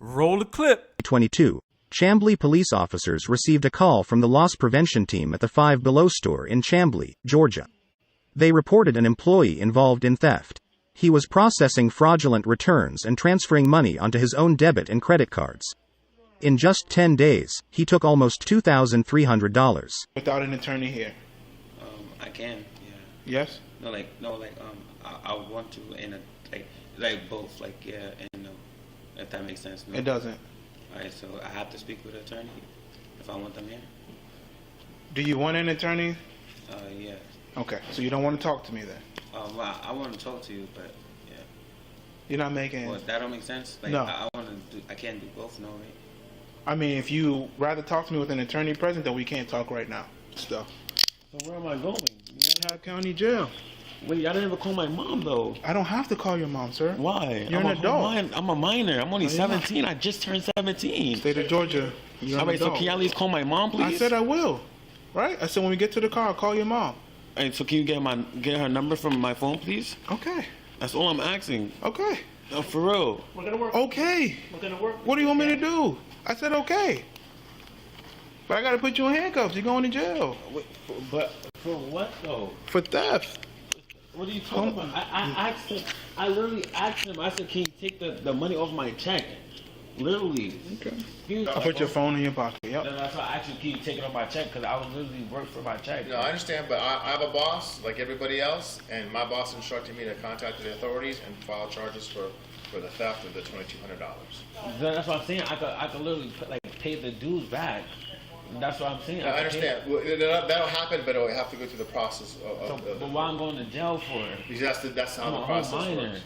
Roll the clip. 22. Chamblee police officers received a call from the loss prevention team at the Five Below store in Chamblee, Georgia. They reported an employee involved in theft. He was processing fraudulent returns and transferring money onto his own debit and credit cards. In just 10 days, he took almost $2,300. Without an attorney here? I can, yeah. Yes? I would want to, and like both, like, yeah, and no, if that makes sense. No. It doesn't. Alright, so I have to speak with an attorney if I want them here? Do you want an attorney? Yeah. Okay, so you don't want to talk to me then? Well, I want to talk to you, but yeah. You're not making... Well, that don't make sense? Like, no. I can't do both, no, right? I mean, if you rather talk to me with an attorney present, then we can't talk right now. So where am I going? Cobb County Jail. Wait, I didn't ever call my mom, though. I don't have to call your mom, sir. Why? You're an adult. I'm a minor. I'm only 17. I just turned 17. State of Georgia. You're an adult. So can you at least call my mom, please? I said I will. Right? I said when we get to the car, I'll call your mom. Hey, so can you get her number from my phone, please? Okay. That's all I'm asking. Okay. No, for real. We're gonna work. Okay. We're gonna work. What do you want me to do? I said okay. But I gotta put you in handcuffs. You're going to jail. Wait, but for what, though? For theft. What are you talking about? I asked him. I literally asked him. I said, can you take the money off my check? Literally. Okay. I'll put your phone in your pocket. Yep. That's why I actually keep taking off my check, because I would literally work for my check. No, I understand, but I have a boss like everybody else, and my boss instructed me to contact the authorities and file charges for the theft of the $2,200. That's what I'm saying. I could literally pay the dues back. That's what I'm saying. I understand. Well, that'll happen, but it'll have to go through the process but why I'm going to jail for it? Because that's how the process works.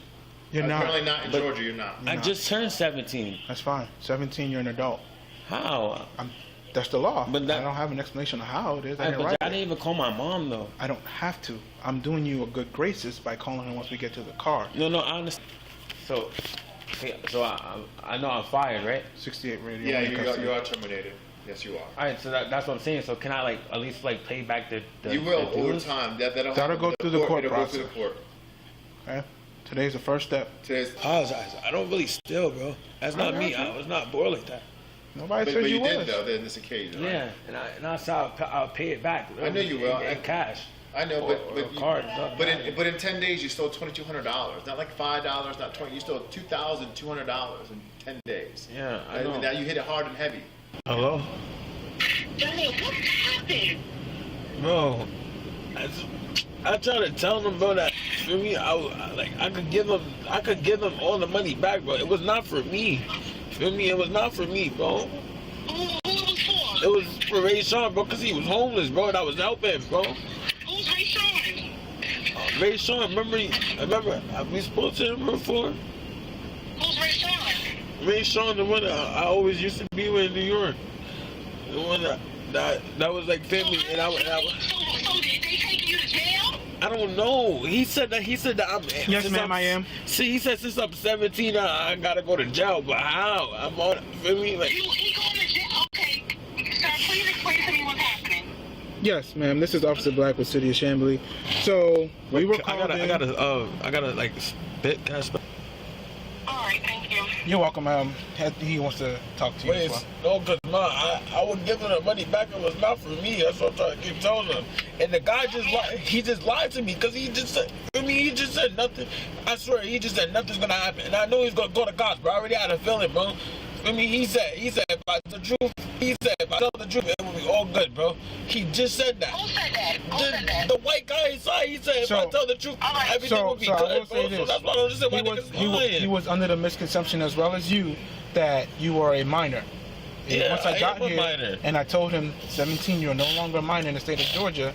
You're not. Apparently not in Georgia. You're not. I just turned 17. That's fine. 17, you're an adult. How? That's the law. But I don't have an explanation of how it is. I didn't even call my mom, though. I don't have to. I'm doing you a good graces by calling her once we get to the car. No, I understand. So I know I'm fired, right? 68 radio. Yeah, you are terminated. Yes, you are. All right, so that's what I'm saying. So can I at least pay back the you will the over dues? time. That'll go through the court process. Go through the court. Okay. Today's the first step. Apologize. I don't really steal, bro. That's not me. I was not born like that. Nobody said you was. But you did, though, in this occasion, right? Yeah, and I said I'll pay it back. I know you will. In cash. I know, but in 10 days you stole $2,200. Not like $5, not 20. You stole $2,200 in 10 days. Yeah, I know. And now you hit it hard and heavy. Hello. Johnny, what happened? Bro, I tried to tell them, bro, that for me, I could give them all the money back, bro. It was not for me. Feel me? It was not for me, bro. Who it was for? It was for Ray Sean, bro, because he was homeless, bro, and I was helping him, bro. Who's Ray Sean? Ray Sean, remember, have we spoken to him before? Who's Ray Sean? Ray Sean, the one that I always used to be with in New York. The one that was like family, and I was. So did they take you to jail? I don't know. He said that I'm. Yes, ma'am, I am. See, he said since I'm 17, I gotta go to jail. But how? I'm on. Feel me? Like. He going to jail? Okay. Sir, please explain to me what's happening. Yes, ma'am. This is Officer Black with City of Chamblee. So we were called in. I gotta like spit. Can I spit? All right, thank you. You're welcome. He wants to talk to you as well. No, because I would give him the money back. It was not for me. That's what I'm trying to keep telling him. And the guy just lied to me, because he just said nothing. I swear, he just said nothing's gonna happen. And I know he's gonna go to cops, bro. I already had a feeling, bro. He said if I tell the truth, it will be all good, bro. He just said that. Who said that? Who said that? The white guy inside, he said if I tell the truth, everything will be good, I will bro. say this. So that's why I don't understand why niggas lying. He was under the misconception, as well as you, that you are a minor. And Yeah, once I got here, minor. and I told him, 17, you're no longer a minor in the state of Georgia,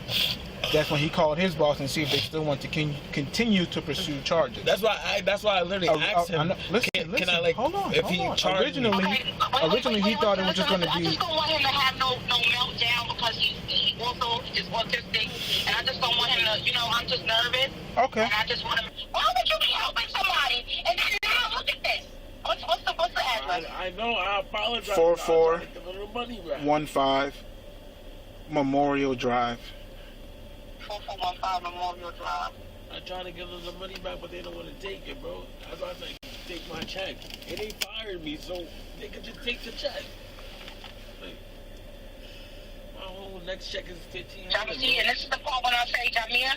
that's when he called his boss and see if they still want to continue to pursue charges. That's why I literally asked him. Listen, can I hold on. Originally, he thought it was just going to be. I just don't want him to have no meltdown, because he also is autistic, and I just don't want him to, I'm just nervous. Okay. And I just want him. Why would you be helping somebody and then now look at this? What's the address? I know. I apologize. 4415 Memorial Drive. 4415 Memorial Drive. I tried to give them the money back, but they don't want to take it, bro. That's why I say. take my check. And they fired me, so they could just take the check. Like, my whole next check is $1,500. See, and this is the part when I say, Jamir,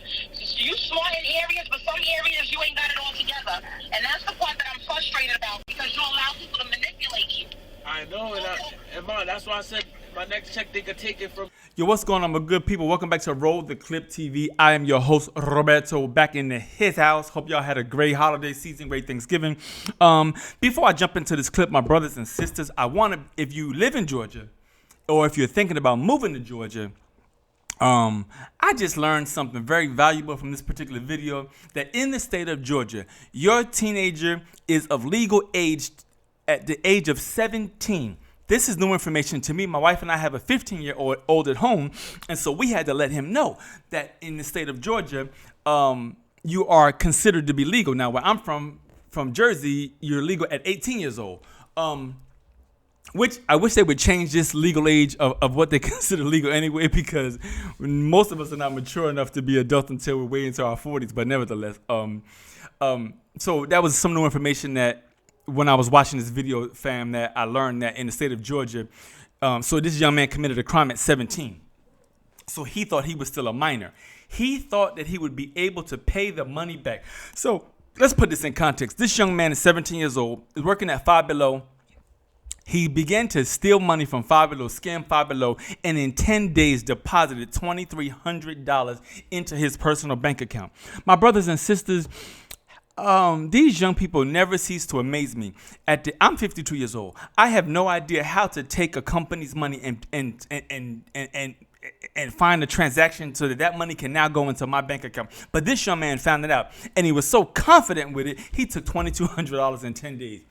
you smart in areas, but some areas you ain't got it all together. And that's the part that I'm frustrated about, because you allow people to manipulate you. I know, and that's why I said my next check they could take it from. Yo, what's going on, my good people? Welcome back to Roll the Clip TV. I am your host, Roberto, back in his house. Hope y'all had a great holiday season, great Thanksgiving. Before I jump into this clip, my brothers and sisters, I want to, if you live in Georgia, or if you're thinking about moving to Georgia, I just learned something very valuable from this particular video, that in the state of Georgia, your teenager is of legal age at the age of 17. This is new information to me. My wife and I have a 15-year-old at home, and so we had to let him know that in the state of Georgia, you are considered to be legal. Now, where I'm from Jersey, you're legal at 18 years old. Which I wish they would change this legal age of what they consider legal anyway, because most of us are not mature enough to be adults until we're way into our 40s. But nevertheless, so that was some new information that when I was watching this video, fam, that I learned that in the state of Georgia, so this young man committed a crime at 17. So he thought he was still a minor. He thought that he would be able to pay the money back. So let's put this in context. This young man is 17 years old, is working at Five Below. He began to steal money from Five Below, scam Five Below, and in 10 days deposited $2,300 into his personal bank account. My brothers and sisters, these young people never cease to amaze me. I'm 52 years old. I have no idea how to take a company's money and find a transaction so that money can now go into my bank account. But this young man found it out, and he was so confident with it, he took $2,200 in 10 days.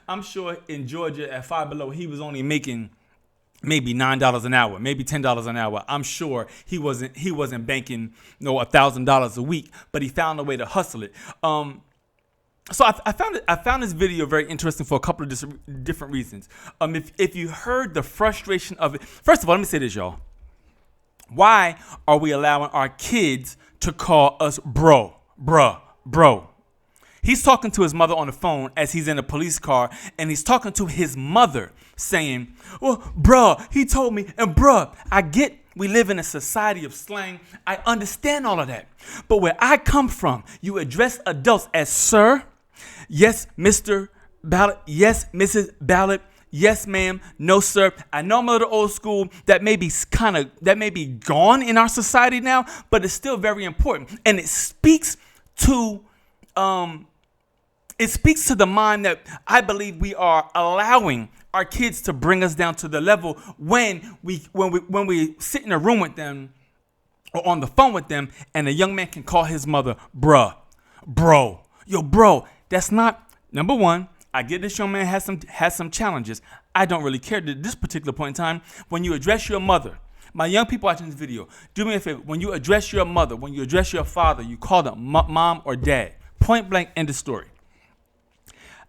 I'm sure in Georgia at Five Below, he was only making maybe $9 an hour, maybe $10 an hour. I'm sure he wasn't banking $1,000 a week, but he found a way to hustle it. So I found this video very interesting for a couple of different reasons. If you heard the frustration of it, first of all, let me say this, y'all. Why are we allowing our kids to call us bro? He's talking to his mother on the phone as he's in a police car, and he's talking to his mother saying, well, bruh, he told me, and bruh, I get we live in a society of slang. I understand all of that. But where I come from, you address adults as sir, yes, Mr. Ballot, yes, Mrs. Ballot, yes, ma'am, no, sir. I know I'm a little old school. That may be gone in our society now, but it's still very important. And it speaks to the mind that I believe we are allowing our kids to bring us down to the level when we sit in a room with them or on the phone with them, and a young man can call his mother bro. Yo, bro, that's not, number one, I get this young man has some challenges. I don't really care at this particular point in time. When you address your mother, my young people watching this video, do me a favor. When you address your mother, when you address your father, you call them mom or dad. Point blank, end of story.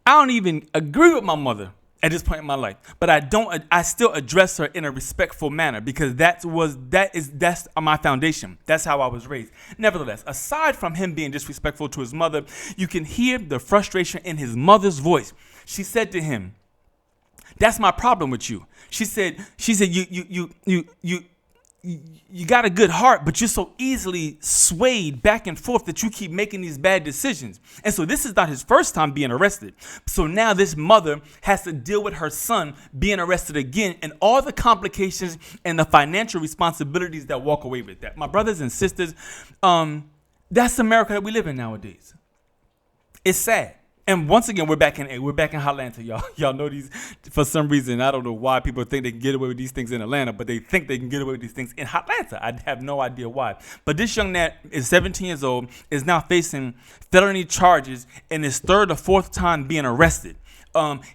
I don't even agree with my mother at this point in my life, but I still address her in a respectful manner, because that's my foundation. That's how I was raised. Nevertheless, aside from him being disrespectful to his mother, you can hear the frustration in his mother's voice. She said to him, "That's my problem with you." She said, you got a good heart, but you're so easily swayed back and forth that you keep making these bad decisions. And so this is not his first time being arrested. So now this mother has to deal with her son being arrested again, and all the complications and the financial responsibilities that walk away with that. My brothers and sisters, that's America that we live in nowadays. It's sad. And once again, we're back in Atlanta, y'all. Y'all know these, for some reason, I don't know why people think they can get away with these things in Atlanta, but they think they can get away with these things in Atlanta. I have no idea why. But this young man is 17 years old, is now facing felony charges, and his third or fourth time being arrested.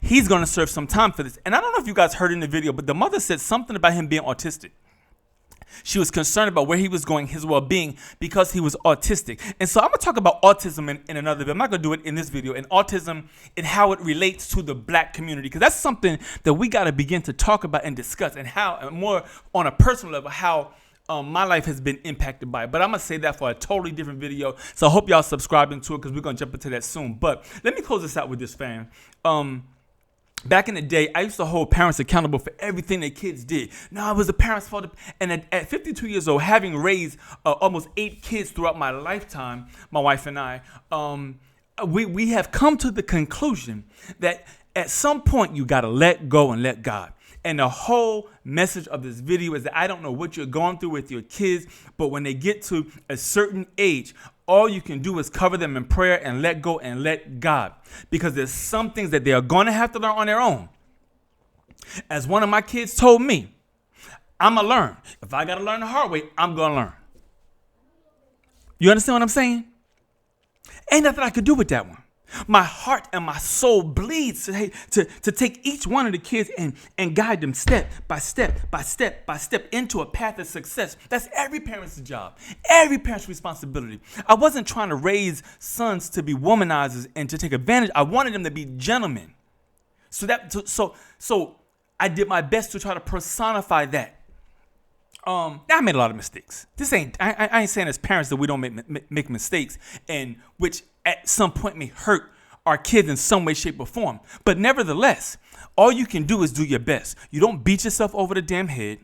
He's going to serve some time for this. And I don't know if you guys heard in the video, but the mother said something about him being autistic. She was concerned about where he was going, his well-being, because he was autistic. And so I'm going to talk about autism in another video. I'm not going to do it in this video. And autism and how it relates to the black community, because that's something that we got to begin to talk about and discuss, and how, and more on a personal level, how my life has been impacted by it. But I'm going to say that for a totally different video. So I hope y'all subscribing to it because we're going to jump into that soon. But let me close this out with this, fam. Back in the day, I used to hold parents accountable for everything their kids did. No, it was the parents' fault. And at 52 years old, having raised almost 8 kids throughout my lifetime, my wife and I, we have come to the conclusion that at some point you got to let go and let God. And the whole message of this video is that I don't know what you're going through with your kids, but when they get to a certain age, all you can do is cover them in prayer and let go and let God. Because there's some things that they are going to have to learn on their own. As one of my kids told me, I'm going to learn. If I got to learn the hard way, I'm going to learn. You understand what I'm saying? Ain't nothing I could do with that one. My heart and my soul bleeds to take each one of the kids and guide them step by step by step by step into a path of success. That's every parent's job, every parent's responsibility. I wasn't trying to raise sons to be womanizers and to take advantage. I wanted them to be gentlemen. So I did my best to try to personify that. I made a lot of mistakes. I ain't saying as parents that we don't make mistakes, and which at some point may hurt our kids in some way, shape, or form. But nevertheless, all you can do is do your best. You don't beat yourself over the damn head.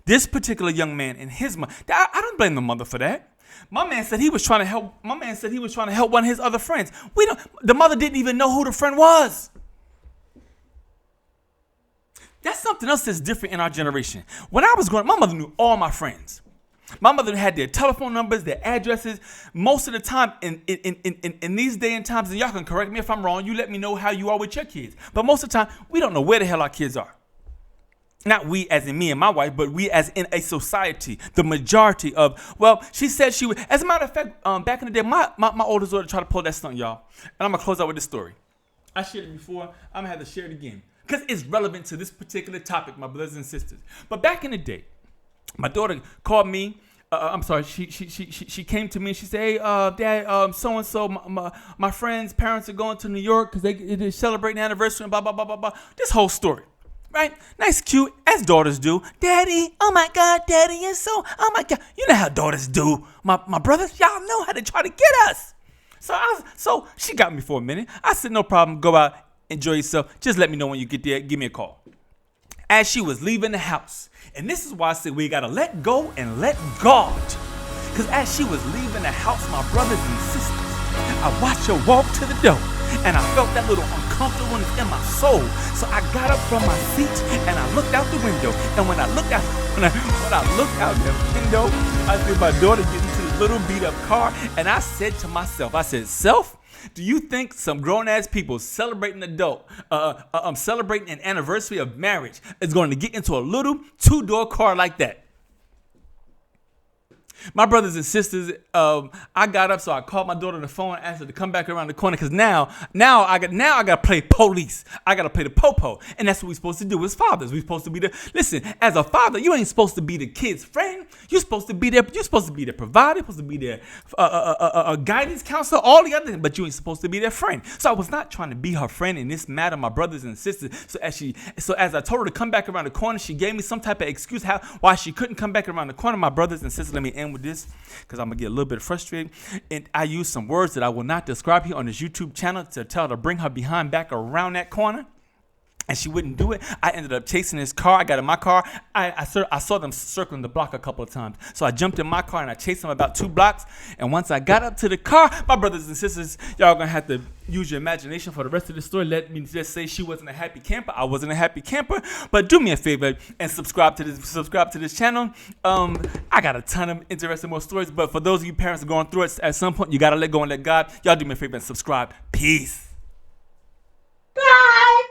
This particular young man and his mother, I don't blame the mother for that. My man said he was trying to help. My man said he was trying to help one of his other friends. The mother didn't even know who the friend was. That's something else that's different in our generation. When I was growing up, my mother knew all my friends. My mother had their telephone numbers, their addresses. Most of the time in these day and times, and y'all can correct me if I'm wrong, you let me know how you are with your kids. But most of the time, we don't know where the hell our kids are. Not we as in me and my wife, but we as in a society. The majority of, well, she said she would. As a matter of fact, back in the day, my oldest daughter tried to pull that stunt, y'all. And I'm going to close out with this story. I shared it before. I'm going to have to share it again. Because it's relevant to this particular topic, my brothers and sisters. But back in the day, my daughter called me. She came to me and she said, "Hey, Dad, so-and-so, my friend's parents are going to New York because they're celebrating the anniversary and blah, blah, blah, blah, blah." This whole story, right? Nice, cute, as daughters do. "Daddy, oh my God, Daddy, you're so, oh my God." You know how daughters do. My brothers, y'all know how to try to get us. So she got me for a minute. I said, "No problem, go out, enjoy yourself. Just let me know when you get there. Give me a call." As she was leaving the house, and this is why I said we got to let go and let God. Because as she was leaving the house, my brothers and sisters, I watched her walk to the door, and I felt that little uncomfortableness in my soul. So I got up from my seat, and I looked out the window. And when I looked out the window, I see my daughter get into this little beat-up car, and I said to myself, I said, "Self, do you think some grown-ass people celebrating celebrating an anniversary of marriage is going to get into a little 2-door car like that?" My brothers and sisters, I got up, so I called my daughter on the phone and asked her to come back around the corner because now I got to play police. I got to play the popo, and that's what we're supposed to do as fathers. We're supposed to be listen. As a father, you ain't supposed to be the kid's friend. You're supposed to be their provider. You're supposed to be their guidance counselor, all the other things, but you ain't supposed to be their friend. So I was not trying to be her friend in this matter, my brothers and sisters. So as I told her to come back around the corner, she gave me some type of excuse why she couldn't come back around the corner. My brothers and sisters, let me end with this because I'm gonna get a little bit frustrated, and I use some words that I will not describe here on this YouTube channel to tell her to bring her behind back around that corner, and she wouldn't do it. I ended up chasing this car. I got in my car. I saw them circling the block a couple of times, so I jumped in my car and I chased them about 2 blocks. And once I got up to the car, my brothers and sisters, y'all gonna have to use your imagination for the rest of the story. Let me just say she wasn't a happy camper. I wasn't a happy camper. But do me a favor and subscribe to this channel. I got a ton of interesting more stories. But for those of you parents going through it, at some point you gotta let go and let God. Y'all do me a favor and subscribe. Peace. Bye.